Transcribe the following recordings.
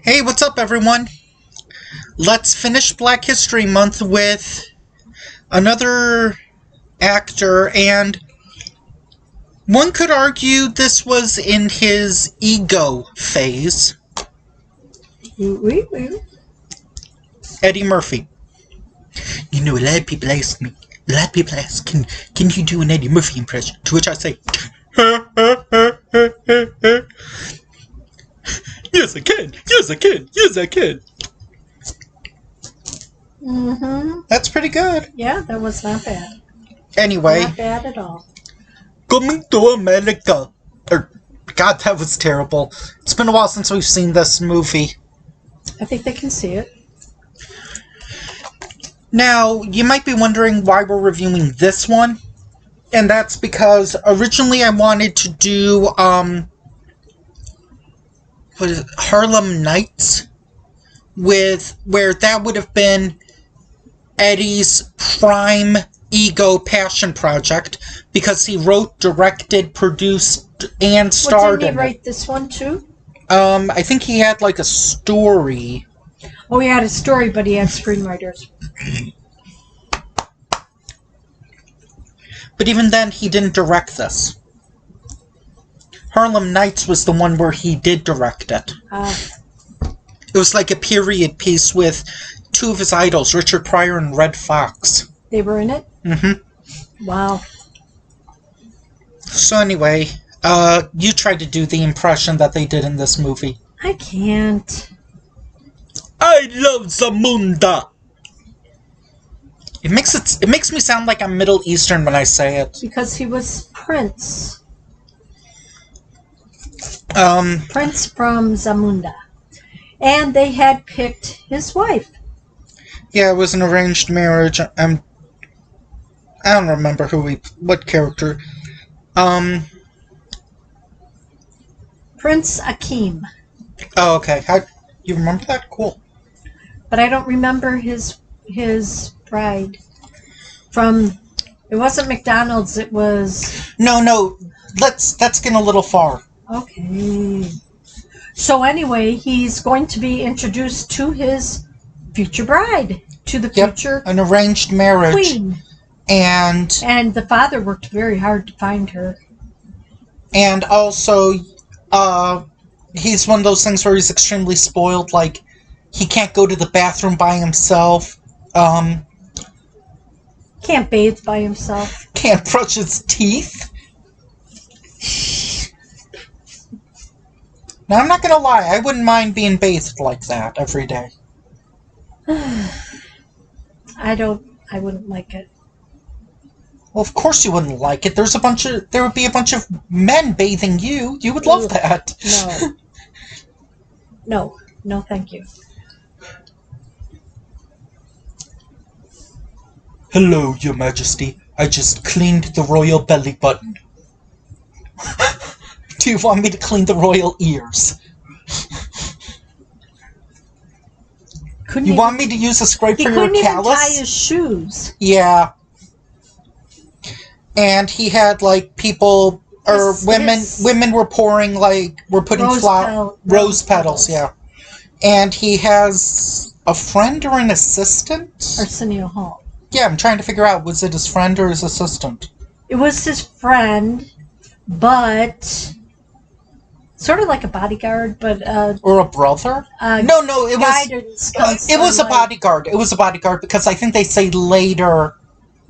Hey, what's up, everyone? Let's finish Black History Month with another actor, and one could argue this was in his ego phase. Eddie Murphy. You know, a lot of people ask, can you do an Eddie Murphy impression? To which I say, yes, I can. Mm-hmm. That's pretty good. Yeah, that was not bad. Anyway. Not bad at all. Coming to America. God, that was terrible. It's been a while since we've seen this movie. I think they can see it. Now, you might be wondering why we're reviewing this one. And that's because originally I wanted to do, Harlem Nights? Where that would have been Eddie's prime ego passion project, because he wrote, directed, produced, and starred didn't he in write it. this one too? I think he had like a story. Oh, he had a story, but he had screenwriters. But even then, he didn't direct this. Harlem Nights was the one where he did direct it. It was like a period piece with two of his idols, Richard Pryor and Red Fox. They were in it? Mm-hmm. Wow. So anyway, you tried to do the impression that they did in this movie. I can't. I love Zamunda! It makes me sound like I'm Middle Eastern when I say it. Because he was Prince. Prince from Zamunda. And they had picked his wife. Yeah, it was an arranged marriage. I don't remember what character. Prince Akeem. Oh, okay. You remember that? Cool. But I don't remember his bride. It wasn't McDonald's, it was... No, that's getting a little far. Okay. So anyway, he's going to be introduced to his future bride, to the future an arranged marriage. queen. And the father worked very hard to find her. And also, he's one of those things where he's extremely spoiled, like, he can't go to the bathroom by himself, Can't bathe by himself. can't brush his teeth. Now, I'm not gonna lie, I wouldn't mind being bathed like that every day. I wouldn't like it. Well, of course you wouldn't like it. There would be a bunch of men bathing you. You would love that. No. No, thank you. Hello, Your Majesty. I just cleaned the royal belly button. Do you want me to clean the royal ears? You want me to use a scrape for your callus? He couldn't even tie his shoes. Yeah. And he had, like, people, or women were pouring, were putting rose petals, yeah. And he has a friend or an assistant? Arsenio Hall. Yeah, I'm trying to figure out, was it his friend or his assistant? It was his friend, but sort of like a bodyguard, but or a brother? No, it was a bodyguard. It was a bodyguard because I think they say later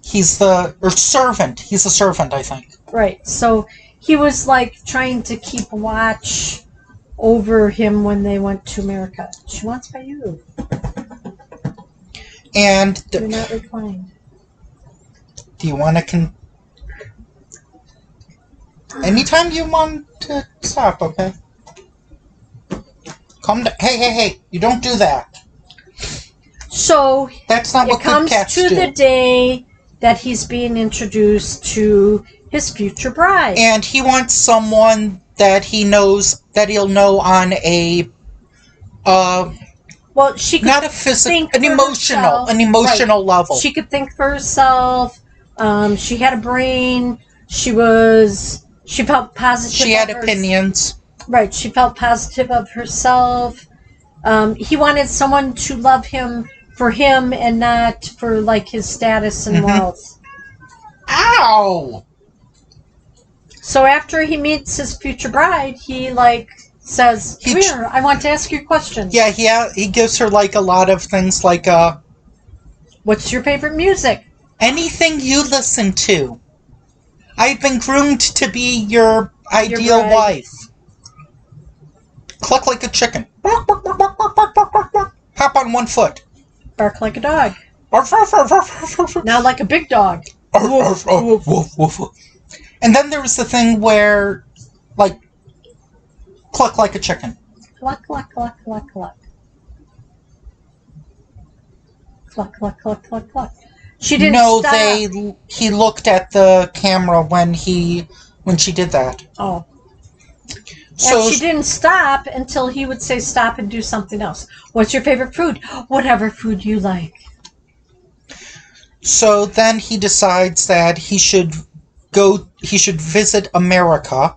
servant. He's a servant, I think. Right. So he was like trying to keep watch over him when they went to America. She wants by you. And do not recline. Do you want to anytime you want to stop, okay? Calm down. Hey, you don't do that. So that's not what good cats do. It comes to the day that he's being introduced to his future bride. And he wants someone that he knows, that he'll know on a well, she could not a physical, an emotional level. She could think for herself. She had a brain. She felt positive. She had opinions. Right. She felt positive of herself. He wanted someone to love him for him and not for like his status and wealth. Ow! So after he meets his future bride, he like says, "Come here, I want to ask you a question." Yeah, he gives her like a lot of things like What's your favorite music? anything you listen to. I've been groomed to be your ideal bride. wife. Cluck like a chicken. Hop on one foot. Bark like a dog. Arf, arf, arf, arf, arf, arf. Now like a big dog. Arf, arf, arf, woof, woof, woof. And then there was the thing where, like, cluck like a chicken. Cluck, cluck, cluck, cluck, cluck. Cluck, cluck, cluck, cluck, cluck. She didn't stop. He looked at the camera when she did that. Oh. So And she didn't stop until he would say stop and do something else. What's your favorite food? Whatever food you like. So then he decides that he should visit America.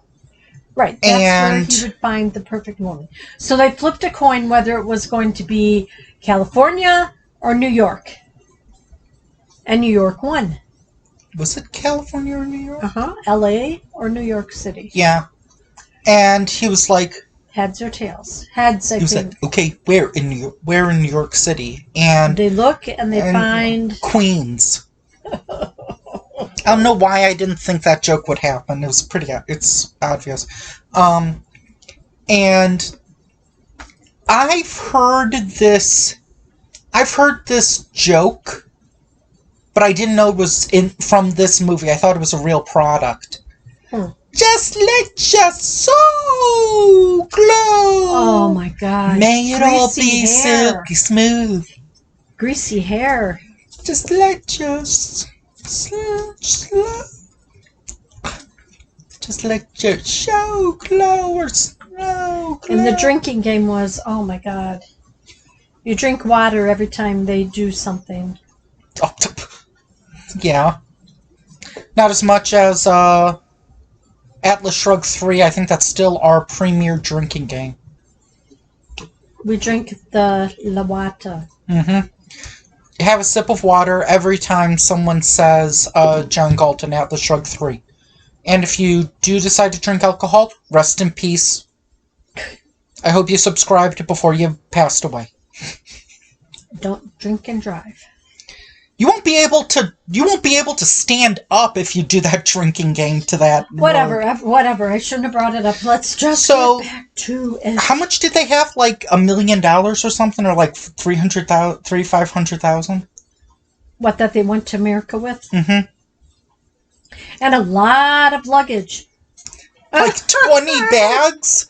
Right, that's And- where he would find the perfect woman. So they flipped a coin whether it was going to be California or New York. And New York won. Was it California or New York? LA or New York City. Yeah. And he was like, Heads or tails? Heads, I he was think. like, okay, where in New York City? And They look and they find... Queens. I don't know why I didn't think that joke would happen. It was it's obvious. And I've heard this joke, but I didn't know it was from this movie. I thought it was a real product. Just let your soul glow. Oh my god. May it all Greasy be hair. silky smooth. Greasy hair. Just let your show glow or snow glow. And the drinking game was, oh my god. You drink water every time they do something. Yeah. Not as much as Atlas Shrugged 3. I think that's still our premier drinking game. We drink the Lawata. Mm-hmm. You have a sip of water every time someone says John Galton Atlas Shrugged 3. And if you do decide to drink alcohol, rest in peace. I hope you subscribed before you passed away. Don't drink and drive. You won't be able to stand up if you do that drinking game to that. Whatever. Word. I shouldn't have brought it up. Let's just So, get back to it. How much did they have? Like $1 million or something, or like 500,000? What, that they went to America with? Mm-hmm. And a lot of luggage. Like 20 bags.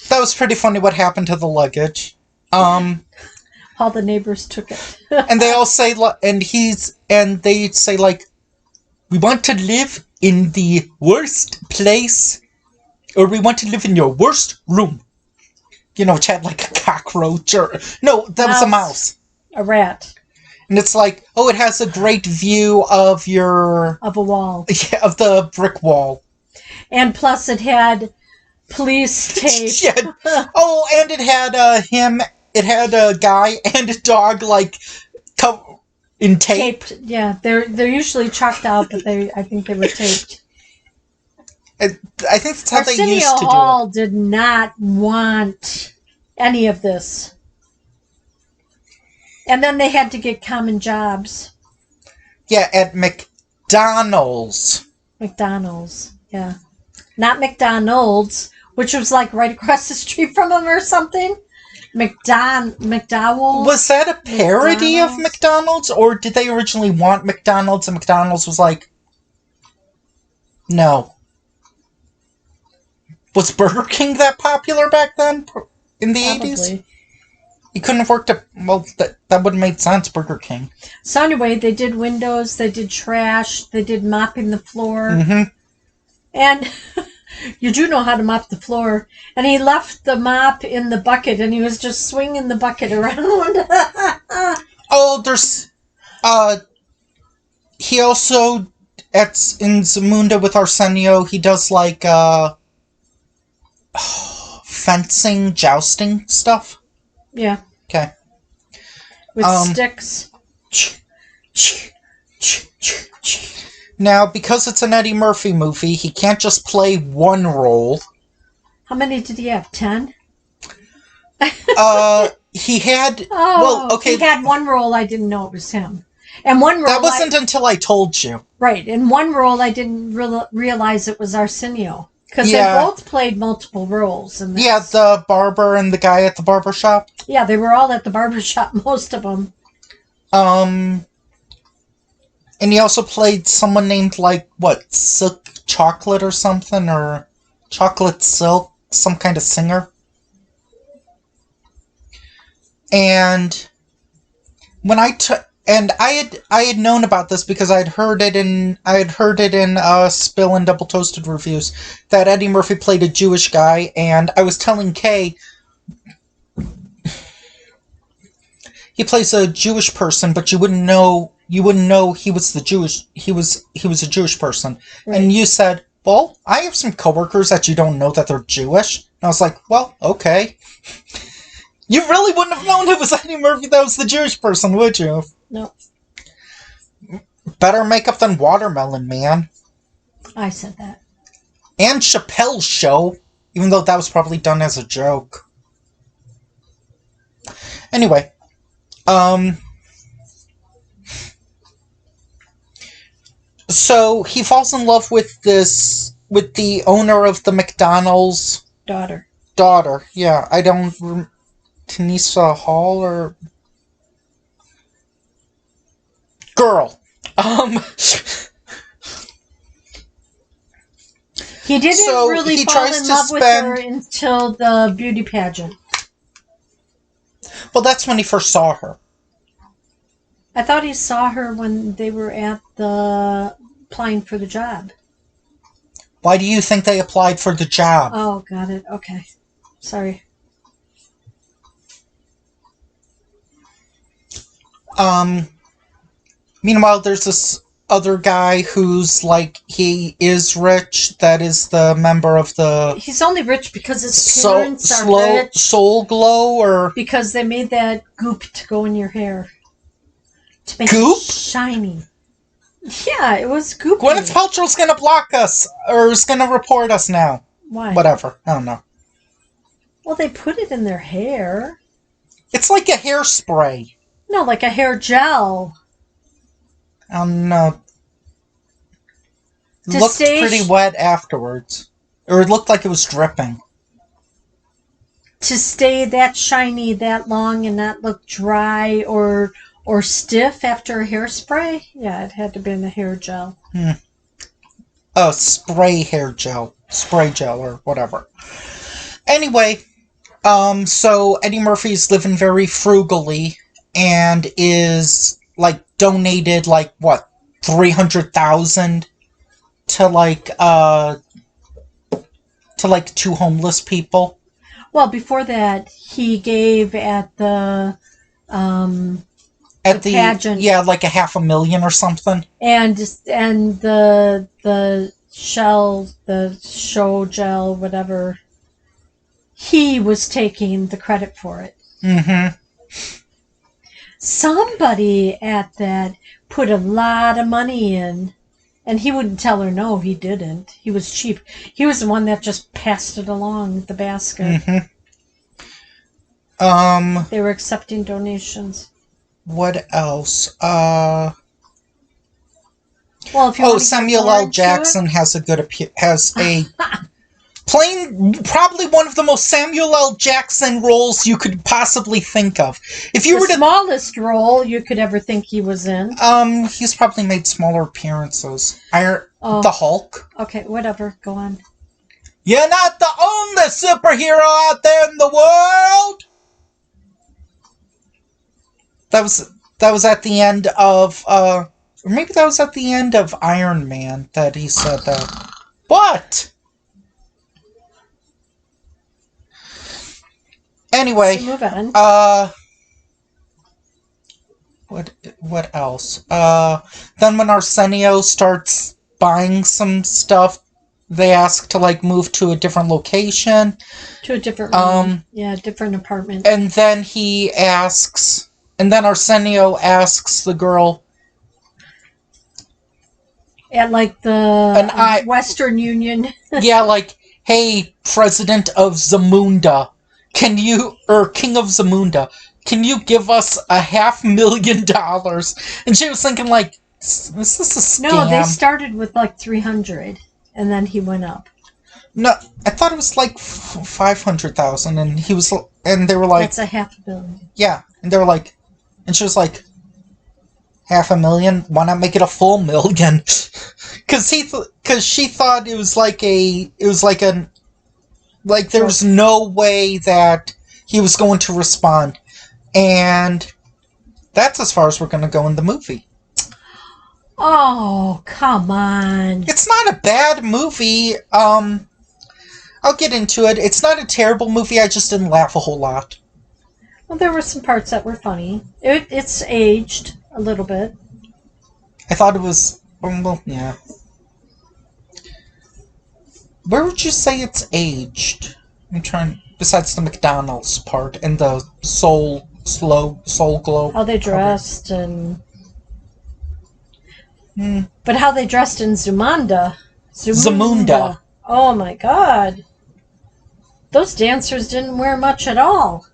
That was pretty funny. What happened to the luggage? All the neighbors took it. And they all say, and they say like, we want to live in the worst place, or we want to live in your worst room. You know, which had like a cockroach no, that was a mouse. A rat. And it's like, oh, it has a great view of Of a wall. Yeah, of the brick wall. And plus it had police tape. Yeah. Oh, and it had it had a guy and a dog like in tape. Taped. Yeah, they're usually chalked out, but I think they were taped. I think that's how they Arsenio used to Hall do it. did not want any of this. And then they had to get common jobs. Yeah, at McDonald's. McDonald's, yeah. Not McDonald's, which was like right across the street from them or something. McDowell. Was that a parody of McDonald's? McDonald's, or did they originally want McDonald's and McDonald's was like, no? Was Burger King that popular back then in the 80s? Probably. You couldn't have worked at, well, that would have made sense, Burger King. So anyway, they did windows, they did trash, they did mopping the floor. Mm-hmm. And you do know how to mop the floor. And he left the mop in the bucket, and he was just swinging the bucket around. Oh, there's, he also, in Zamunda with Arsenio, he does like, fencing, jousting stuff? Yeah. Okay. With sticks. Now, because it's an Eddie Murphy movie, he can't just play one role. How many did he have? 10? He had... Oh, well, okay. He had one role, I didn't know it was him. And one role... That wasn't until I told you. Right. In one role, I didn't realize it was Arsenio. Because Yeah. they both played multiple roles. In this. Yeah, the barber and the guy at the barber shop. Yeah, they were all at the barber shop, most of them. And he also played someone named, like, what, Silk Chocolate or something? Or Chocolate Silk? Some kind of singer. And when I had known about this because I had heard it in Spill and Double Toasted reviews that Eddie Murphy played a Jewish guy, and I was telling Kay he plays a Jewish person, but you wouldn't know he was a Jewish person. Right. And you said, well, I have some coworkers that you don't know that they're Jewish. And I was like, well, okay. You really wouldn't have known it was Eddie Murphy that was the Jewish person, would you? No. Better makeup than Watermelon Man. I said that. And Chappelle's Show, even though that was probably done as a joke. Anyway, so he falls in love with the owner of the McDonald's Daughter. Yeah, I don't... Tanisa Hall or... Girl. He didn't So really he fall tries in to love with her until the beauty pageant. Well, that's when he first saw her. I thought he saw her when they were at the applying for the job. Why do you think they applied for the job? Oh, got it. Okay. Sorry. Meanwhile, there's this other guy who's like, he is rich, that is the member of the... He's only rich because his parents are rich. Soul Glow, or... Because they made that goop to go in your hair. To make Goop? it shiny. Yeah, it was goop. Gwyneth Paltrow's gonna block us, or is gonna report us now. Why? Whatever, I don't know. Well, they put it in their hair. It's like a hairspray. No, like a hair gel. I don't know. It To looked stay pretty wet afterwards. Or it looked like it was dripping. To stay that shiny that long and not look dry or stiff after a hairspray? Yeah, it had to be in a hair gel. Oh, spray gel, or whatever. Anyway, so Eddie Murphy's living very frugally and is, like, donated, like, what, $300,000 to, like, 2 homeless people. Well, before that, he gave at the pageant. Yeah, like $500,000 or something. And the show gel, whatever, he was taking the credit for it. Mm-hmm. Somebody at that put a lot of money in, and he wouldn't tell her no, he didn't. He was cheap. He was the one that just passed it along the basket. Mm-hmm. They were accepting donations. What else? Well, if you Samuel L. Jackson has a playing probably one of the most Samuel L. Jackson roles you could possibly think of. If you were the smallest role you could ever think he was in. He's probably made smaller appearances. The Hulk. Okay, whatever. Go on. You're not the only superhero out there in the world. That was at the end of or maybe that was at the end of Iron Man that he said that. What? Anyway, move on. What else? Then when Arsenio starts buying some stuff they ask to like move to a different location. To a different room. Yeah, different apartment. And then he asks, and then Arsenio asks the girl, At like the Western Union. yeah, like, hey, President of Zamunda, or King of Zamunda, can you give us $500,000? And she was thinking, like, is this a scam? No, they started with like 300, and then he went up. No, I thought it was like 500,000, and they were like, that's $500 million. Yeah, and they were like, and she was like, 500,000? Why not make it a full million? Because she thought it was like there was no way that he was going to respond, and that's as far as we're going to go in the movie. Oh, come on. It's not a bad movie. I'll get into it. It's not a terrible movie. I just didn't laugh a whole lot. Well, there were some parts that were funny. It's aged a little bit. I thought it was... well, yeah. Where would you say it's aged? I'm trying... Besides the McDonald's part and the Soul Glow. How they dressed and... But how they dressed in Zamunda. Oh my god. Those dancers didn't wear much at all.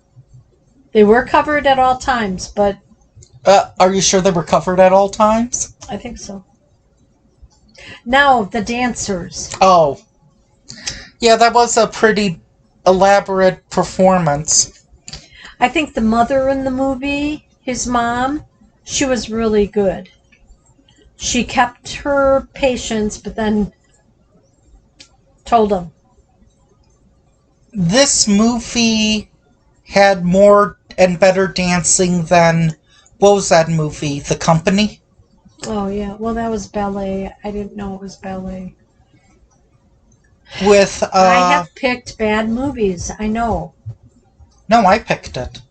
They were covered at all times, but... are you sure they were covered at all times? I think so. No, the dancers. Oh. Yeah, that was a pretty elaborate performance. I think the mother in the movie, his mom, she was really good. She kept her patience, but then told him. This movie had more and better dancing than... What was that movie? The Company? Oh, yeah. Well, that was ballet. I didn't know it was ballet. With, I have picked bad movies. I know. No, I picked it.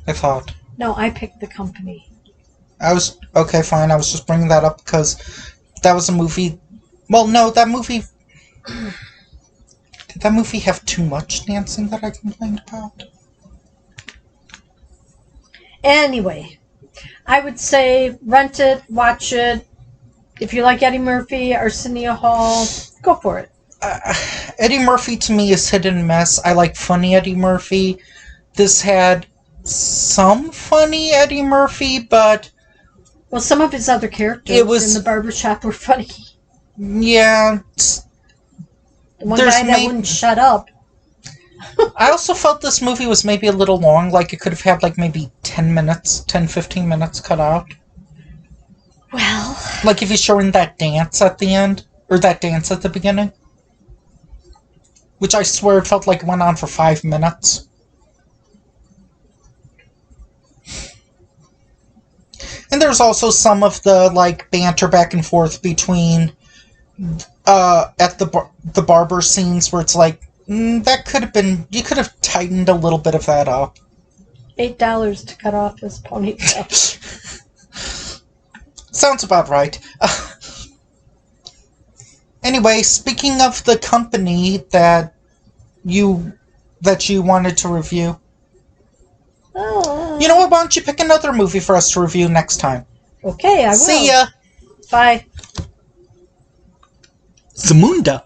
I thought. No, I picked The Company. Okay, fine. I was just bringing that up because that was a movie... Well, no, that movie... Did that movie have too much dancing that I complained about? Anyway, I would say rent it, watch it. If you like Eddie Murphy, Arsenio Hall, go for it. Eddie Murphy to me is hit and miss. I like funny Eddie Murphy. This had some funny Eddie Murphy, but... Well, some of his other characters in the barbershop were funny. Yeah. The one guy that wouldn't shut up. I also felt this movie was maybe a little long. Like, it could have had, like, maybe 10, 15 minutes cut out. Well... Like, if he's showing that dance at the end. Or that dance at the beginning. Which I swear it felt like it went on for 5 minutes. And there's also some of the, like, banter back and forth between... at the barber scenes where it's like, that could have been... You could have tightened a little bit of that up. $8 to cut off his ponytail. Sounds about right. Anyway, speaking of The Company that you wanted to review... You know what? Why don't you pick another movie for us to review next time? Okay, I will. See ya! Bye. Zamunda.